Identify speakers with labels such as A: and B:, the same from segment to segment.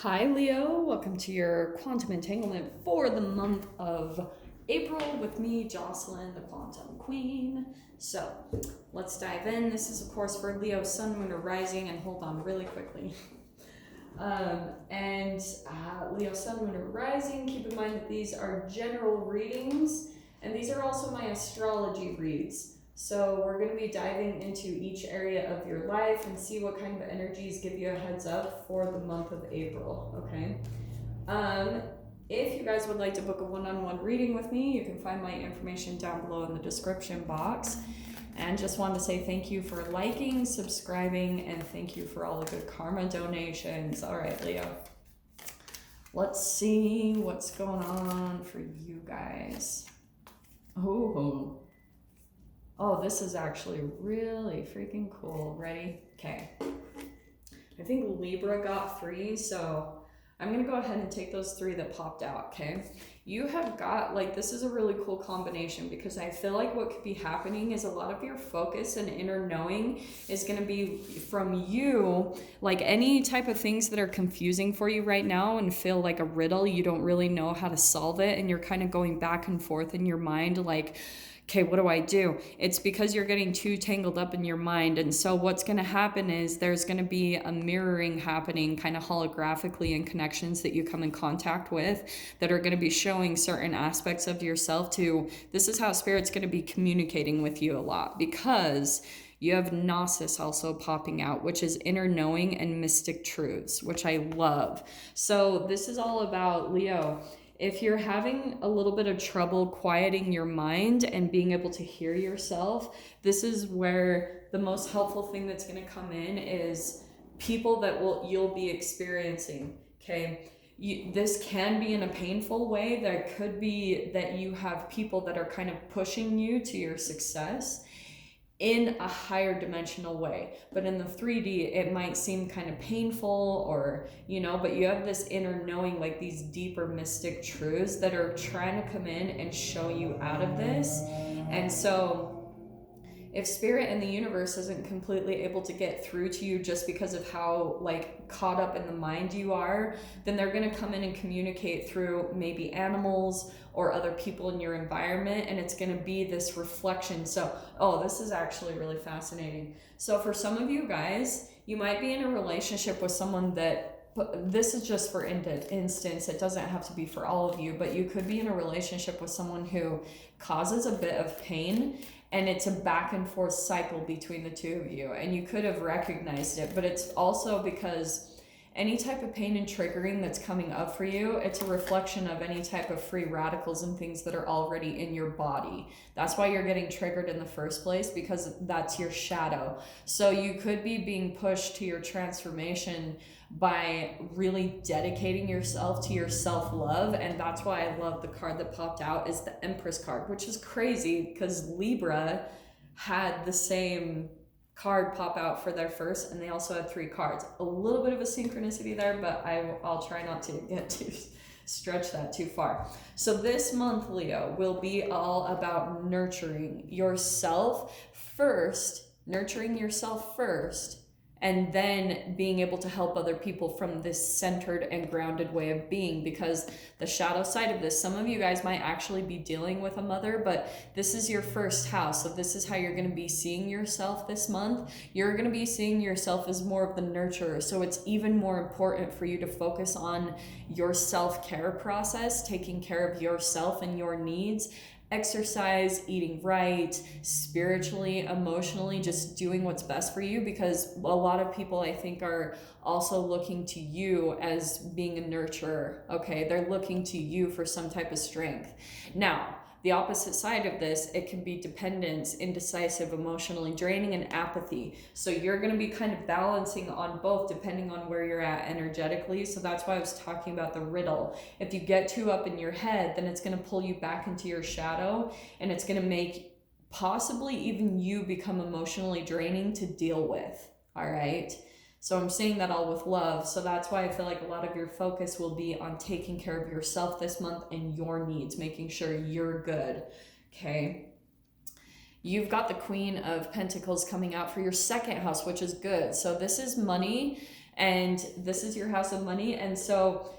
A: Hi Leo, welcome to your quantum entanglement for the month of April with me, Jocelyn, the quantum queen. So let's dive in. This is of course for Leo, sun, moon, or rising, and hold on really quickly. Leo, sun, moon, or rising, keep in mind that these are general readings, and these are also my astrology reads. So we're going to be diving into each area of your life and see what kind of energies give you a heads up for the month of April, okay? If you guys would like to book a one-on-one reading with me, you can find my information down below in the description box. And just wanted to say thank you for liking, subscribing, and thank you for all the good karma donations. All right, Leo. Let's see what's going on for you guys. Oh, this is actually really freaking cool. Ready? Okay. I think Libra got 3, so I'm going to go ahead and take those 3 that popped out, okay? You have got, this is a really cool combination because I feel like what could be happening is a lot of your focus and inner knowing is going to be from you, like any type of things that are confusing for you right now and feel like a riddle. You don't really know how to solve it, and you're kind of going back and forth in your mind, like, okay, what do I do? It's because you're getting too tangled up in your mind. And so what's going to happen is there's going to be a mirroring happening kind of holographically in connections that you come in contact with that are going to be showing certain aspects of yourself to, this is how Spirit's going to be communicating with you a lot, because you have Gnosis also popping out, which is inner knowing and mystic truths, which I love. So this is all about, Leo, if you're having a little bit of trouble quieting your mind and being able to hear yourself, this is where the most helpful thing that's going to come in is people that you'll be experiencing, okay? This can be in a painful way. There could be that you have people that are kind of pushing you to your success in a higher dimensional way, but in the 3D it might seem kind of painful, or but you have this inner knowing, like these deeper mystic truths that are trying to come in and show you out of this. And so if Spirit and the universe isn't completely able to get through to you just because of how caught up in the mind you are, then they're going to come in and communicate through maybe animals or other people in your environment, and it's going to be this reflection. So, this is actually really fascinating. So for some of you guys, you might be in a relationship with someone that, this is just for instance, it doesn't have to be for all of you, but you could be in a relationship with someone who causes a bit of pain, and it's a back and forth cycle between the two of you, and you could have recognized it, but it's also because any type of pain and triggering that's coming up for you, it's a reflection of any type of free radicals and things that are already in your body. That's why you're getting triggered in the first place, because that's your shadow. So you could be being pushed to your transformation by really dedicating yourself to your self-love. And that's why I love the card that popped out is the Empress card, which is crazy because Libra had the same card pop out for their first, and they also had 3 cards. A little bit of a synchronicity there, but I'll try not to get to stretch that too far. So this month, Leo, will be all about nurturing yourself first, and then being able to help other people from this centered and grounded way of being, because the shadow side of this, some of you guys might actually be dealing with a mother, but this is your first house. So this is how you're going to be seeing yourself this month. You're going to be seeing yourself as more of the nurturer. So it's even more important for you to focus on your self-care process, taking care of yourself and your needs. Exercise, eating right, spiritually, emotionally, just doing what's best for you, because a lot of people, I think, are also looking to you as being a nurturer, okay? They're looking to you for some type of strength. Now, the opposite side of this, it can be dependence, indecisive, emotionally draining, and apathy. So you're going to be kind of balancing on both depending on where you're at energetically. So that's why I was talking about the riddle. If you get too up in your head, then it's going to pull you back into your shadow, and it's going to make possibly even you become emotionally draining to deal with. All right. So I'm saying that all with love. So that's why I feel like a lot of your focus will be on taking care of yourself this month and your needs, making sure you're good. Okay. You've got the Queen of Pentacles coming out for your second house, which is good. So this is money And this is your house of money. And so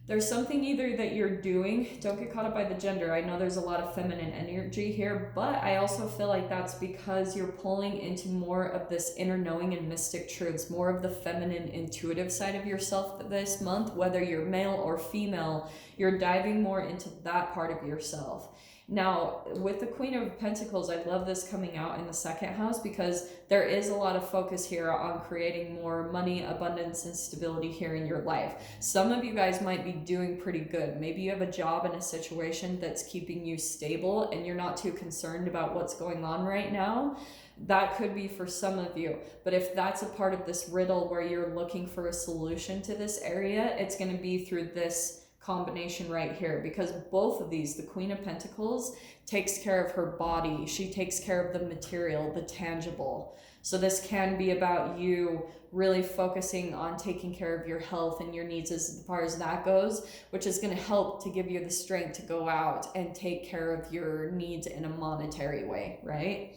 A: there's something either that you're doing, don't get caught up by the gender. I know there's a lot of feminine energy here, but I also feel like that's because you're pulling into more of this inner knowing and mystic truths, more of the feminine intuitive side of yourself this month, whether you're male or female, you're diving more into that part of yourself. Now, with the Queen of Pentacles, I love this coming out in the second house because there is a lot of focus here on creating more money, abundance, and stability here in your life. Some of you guys might be doing pretty good. Maybe you have a job and a situation that's keeping you stable and you're not too concerned about what's going on right now. That could be for some of you. But if that's a part of this riddle where you're looking for a solution to this area, it's going to be through this combination right here, because both of these, the Queen of Pentacles takes care of her body, she takes care of the material, the tangible. So this can be about you really focusing on taking care of your health and your needs as far as that goes, which is going to help to give you the strength to go out and take care of your needs in a monetary way, right?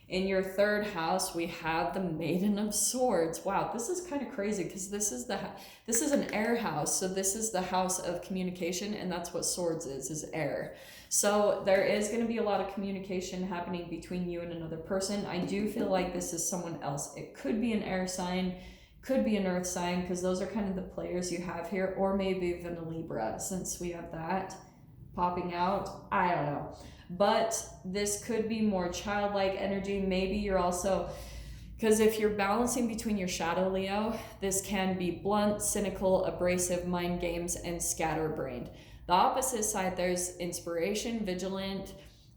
A: In your third house, we have the Maiden of Swords. Wow, this is kind of crazy because this is an air house. So this is the house of communication, and that's what Swords is air. So there is going to be a lot of communication happening between you and another person. I do feel like this is someone else. It could be an air sign, could be an earth sign, because those are kind of the players you have here, or maybe even a Libra, since we have that popping out. I don't know. But this could be more childlike energy. Maybe you're also, because if you're balancing between your shadow Leo, this can be blunt, cynical, abrasive, mind games, and scatterbrained. The opposite side, there's inspiration, vigilant,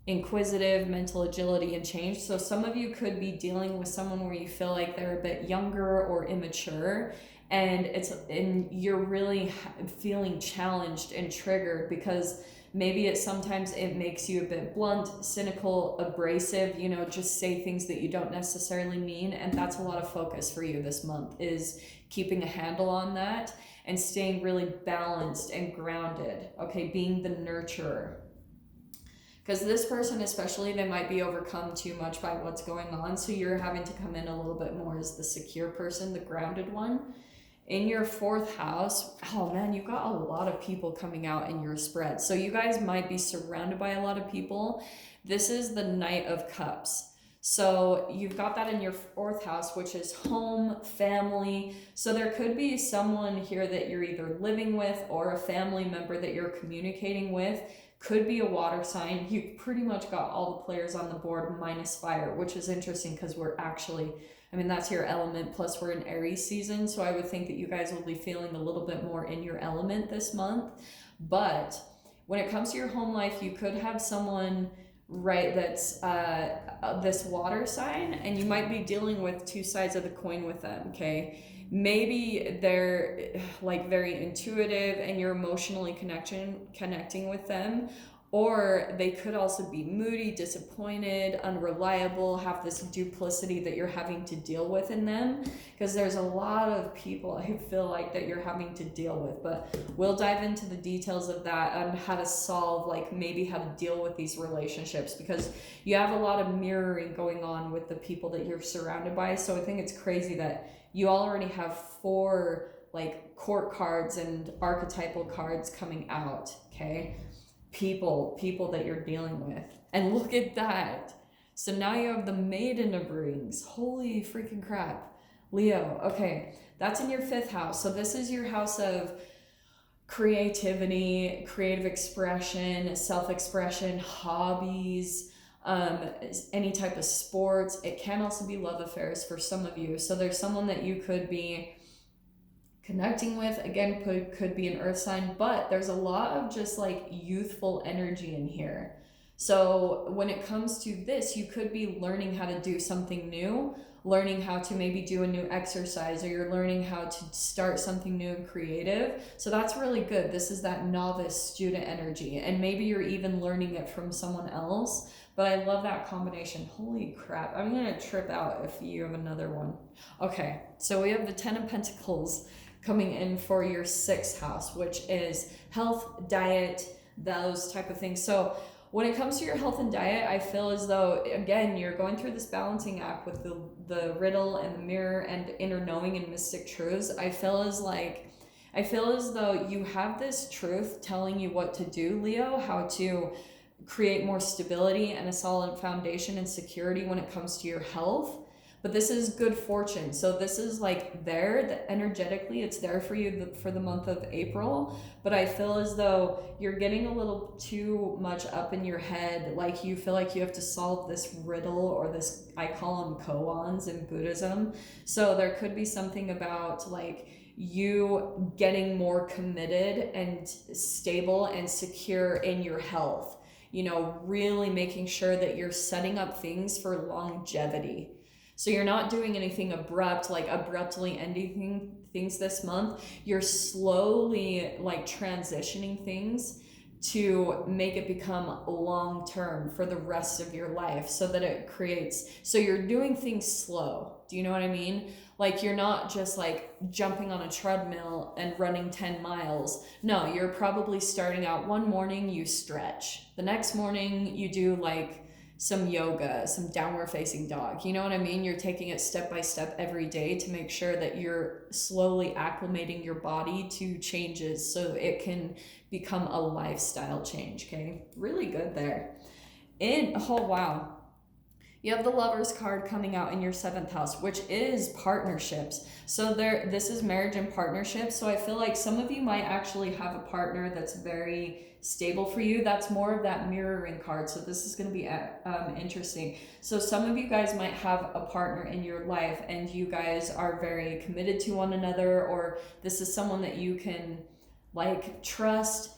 A: inquisitive, mental agility, and change. So some of you could be dealing with someone where you feel like they're a bit younger or immature, and you're really feeling challenged and triggered because maybe sometimes it makes you a bit blunt, cynical, abrasive, just say things that you don't necessarily mean. And that's a lot of focus for you this month, is keeping a handle on that and staying really balanced and grounded. Okay, being the nurturer. Because this person especially, they might be overcome too much by what's going on. So you're having to come in a little bit more as the secure person, the grounded one. In your fourth house, oh man, you've got a lot of people coming out in your spread. So you guys might be surrounded by a lot of people. This is the Knight of Cups. So you've got that in your fourth house, which is home, family. So there could be someone here that you're either living with or a family member that you're communicating with. Could be a water sign. You pretty much got all the players on the board minus fire, which is interesting because we're actually, that's your element, plus we're in Aries season, so I would think that you guys will be feeling a little bit more in your element this month. But when it comes to your home life, you could have someone, right, that's this water sign, and you might be dealing with two sides of the coin with them, okay? Maybe they're like very intuitive and you're emotionally connecting with them, or they could also be moody, disappointed, unreliable, have this duplicity that you're having to deal with in them, because there's a lot of people I feel like that you're having to deal with. But we'll dive into the details of that and how to solve, like maybe how to deal with these relationships, because you have a lot of mirroring going on with the people that you're surrounded by. So I think it's crazy that you already have 4 like court cards and archetypal cards coming out, okay? People that you're dealing with. And look at that. So now you have the Maiden of Rings. Holy freaking crap. Leo, okay, that's in your 5th house. So this is your house of creativity, creative expression, self-expression, hobbies, any type of sports. It can also be love affairs for some of you. So there's someone that you could be connecting with, again, could be an earth sign, but there's a lot of just like youthful energy in here. So when it comes to this, you could be learning how to do something new, learning how to maybe do a new exercise, or you're learning how to start something new and creative. So that's really good. This is that novice student energy, and maybe you're even learning it from someone else. But I love that combination. Holy crap. I'm going to trip out if you have another one. Okay, so we have the 10 of Pentacles coming in for your 6th house, which is health, diet, those type of things. So when it comes to your health and diet, I feel as though, again, you're going through this balancing act with the riddle and the mirror and inner knowing and mystic truths. I feel as though you have this truth telling you what to do, Leo, how to create more stability and a solid foundation and security when it comes to your health. But this is good fortune. So this is like there, that energetically it's there for you for the month of April. But I feel as though you're getting a little too much up in your head. Like you feel like you have to solve this riddle, or this, I call them koans in Buddhism. So there could be something about like you getting more committed and stable and secure in your health. You know, really making sure that you're setting up things for longevity. So you're not doing anything abrupt, like abruptly ending things this month. You're slowly like transitioning things to make it become long term for the rest of your life, so that it creates, so you're doing things slow. Do you know what I mean? Like you're not just like jumping on a treadmill and running 10 miles. No, you're probably starting out one morning, you stretch. The next morning you do like some yoga, some downward facing dog. You know what I mean? You're taking it step by step every day to make sure that you're slowly acclimating your body to changes so it can become a lifestyle change, okay? Really good there. Oh wow. You have the Lovers card coming out in your 7th house, which is partnerships. So this is marriage and partnerships. So I feel like some of you might actually have a partner that's very stable for you. That's more of that mirroring card. So this is going to be interesting. So some of you guys might have a partner in your life and you guys are very committed to one another, or this is someone that you can like trust.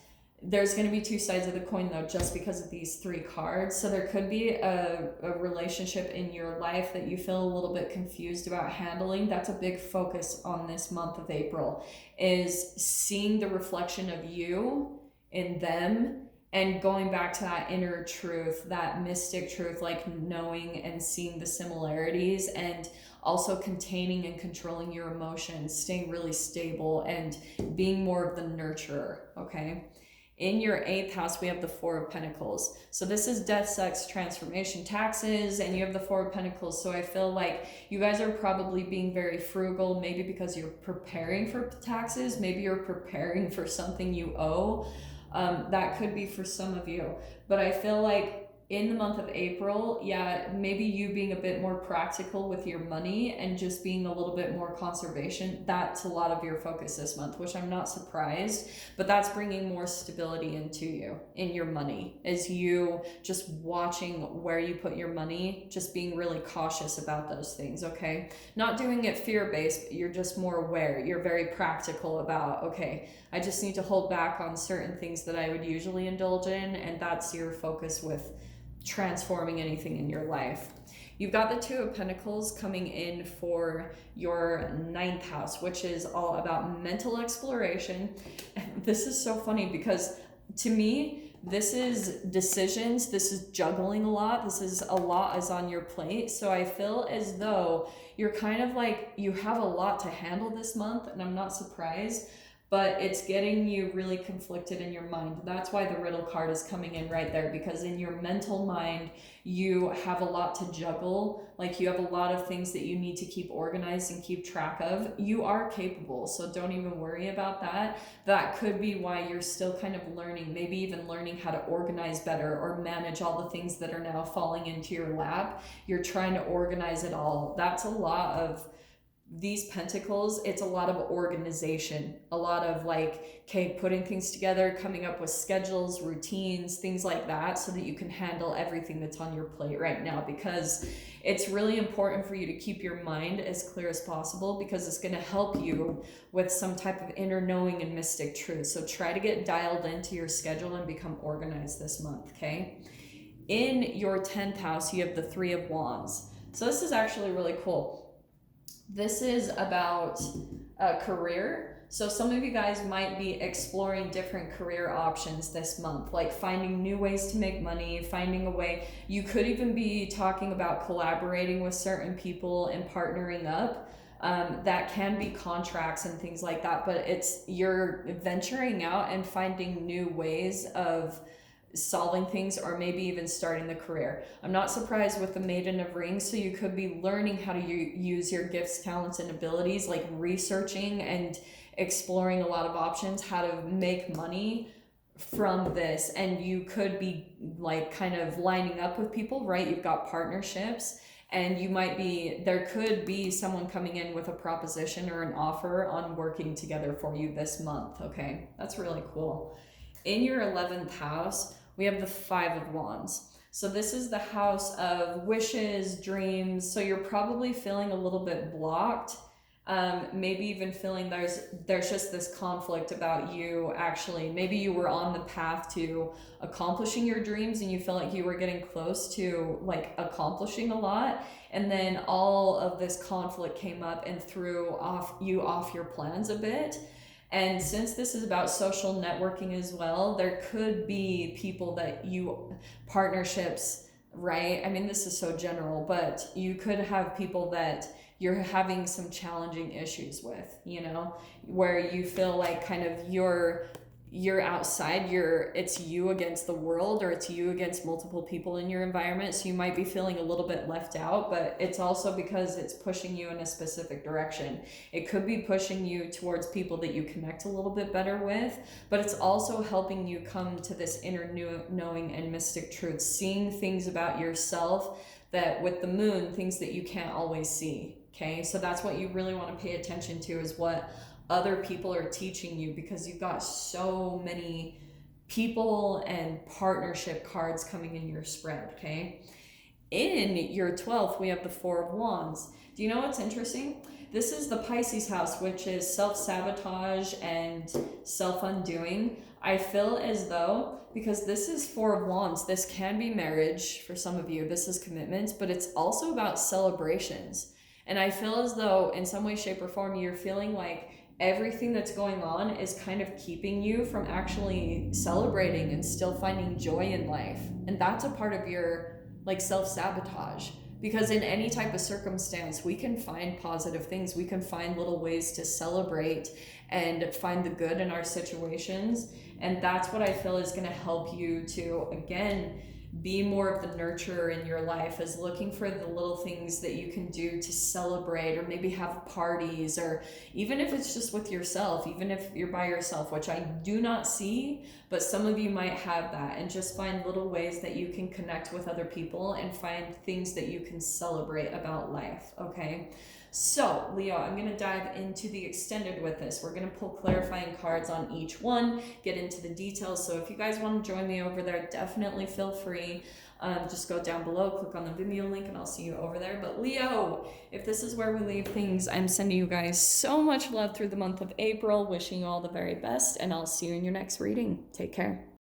A: There's going to be two sides of the coin though, just because of these 3 cards. So there could be a relationship in your life that you feel a little bit confused about handling. That's a big focus on this month of April, is seeing the reflection of you in them and going back to that inner truth, that mystic truth, like knowing and seeing the similarities, and also containing and controlling your emotions, staying really stable and being more of the nurturer, okay? In your 8th house, we have the 4 of Pentacles. So this is death, sex, transformation, taxes, and you have the 4 of Pentacles. So I feel like you guys are probably being very frugal, maybe because you're preparing for taxes, maybe you're preparing for something you owe. That could be for some of you. But I feel like in the month of April, yeah, maybe you being a bit more practical with your money and just being a little bit more conservation, that's a lot of your focus this month, which I'm not surprised, but that's bringing more stability into you, in your money, as you just watching where you put your money, just being really cautious about those things, okay? Not doing it fear-based, but you're just more aware. You're very practical about, okay, I just need to hold back on certain things that I would usually indulge in, and that's your focus with transforming anything in your life. You've got the 2 of Pentacles coming in for your 9th house, which is all about mental exploration. This is so funny because to me, this is decisions, this is juggling a lot, this is a lot is on your plate. So I feel as though you're kind of like, you have a lot to handle this month, and I'm not surprised, but it's getting you really conflicted in your mind. That's why the riddle card is coming in right there, because in your mental mind, you have a lot to juggle. Like you have a lot of things that you need to keep organized and keep track of. You are capable, so don't even worry about that. That could be why you're still kind of learning, maybe even learning how to organize better or manage all the things that are now falling into your lap. You're trying to organize it all. That's a lot of these pentacles. It's a lot of organization, a lot of like, okay, putting things together, coming up with schedules, routines, things like that, so that you can handle everything that's on your plate right now, because it's really important for you to keep your mind as clear as possible, because it's going to help you with some type of inner knowing and mystic truth. So try to get dialed into your schedule and become organized this month, okay? In your 10th house, you have the 3 of Wands. So this is actually really cool. This is about a career. So some of you guys might be exploring different career options this month, like finding new ways to make money, finding a way. You could even be talking about collaborating with certain people and partnering up. That can be contracts and things like that, but you're venturing out and finding new ways of solving things, or maybe even starting the career. I'm not surprised with the Maiden of Rings, so you could be learning how to use your gifts, talents, and abilities, like researching and exploring a lot of options, how to make money from this. And you could be like kind of lining up with people, right? You've got partnerships, and you might be, there could be someone coming in with a proposition or an offer on working together for you this month. Okay, that's really cool. In your 11th house, we have the 5 of Wands. So this is the house of wishes, dreams. So you're probably feeling a little bit blocked. Maybe even feeling there's just this conflict about you actually. Maybe you were on the path to accomplishing your dreams and you feel like you were getting close to like accomplishing a lot, and then all of this conflict came up and threw you off your plans a bit. And since this is about social networking as well, there could be people that partnerships, right? I mean, this is so general, but you could have people that you're having some challenging issues with, where you feel like kind of you're outside, it's you against the world, or it's you against multiple people in your environment. So you might be feeling a little bit left out, but it's also because it's pushing you in a specific direction. It could be pushing you towards people that you connect a little bit better with, but it's also helping you come to this inner knowing and mystic truth, seeing things about yourself that with the moon, things that you can't always see. Okay, so that's what you really want to pay attention to, is what other people are teaching you, because you've got so many people and partnership cards coming in your spread. Okay, in your 12th, we have the 4 of Wands. Do you know what's interesting? This is the Pisces house, which is self-sabotage and self-undoing. I feel as though, because this is 4 of Wands, this can be marriage for some of you, this is commitments, but it's also about celebrations. And I feel as though in some way, shape, or form, you're feeling like everything that's going on is kind of keeping you from actually celebrating and still finding joy in life. And that's a part of your like self-sabotage, because in any type of circumstance, we can find positive things. We can find little ways to celebrate and find the good in our situations. And that's what I feel is going to help you to, again, be more of the nurturer in your life, is looking for the little things that you can do to celebrate, or maybe have parties, or even if it's just with yourself, even if you're by yourself, which I do not see, but some of you might have that, and just find little ways that you can connect with other people and find things that you can celebrate about life. Okay, so Leo, I'm going to dive into the extended with this. We're going to pull clarifying cards on each one, get into the details. So if you guys want to join me over there, definitely feel free. Just go down below, click on the Vimeo link, and I'll see you over there. But Leo, if this is where we leave things, I'm sending you guys so much love through the month of April, wishing you all the very best, and I'll see you in your next reading. Take care.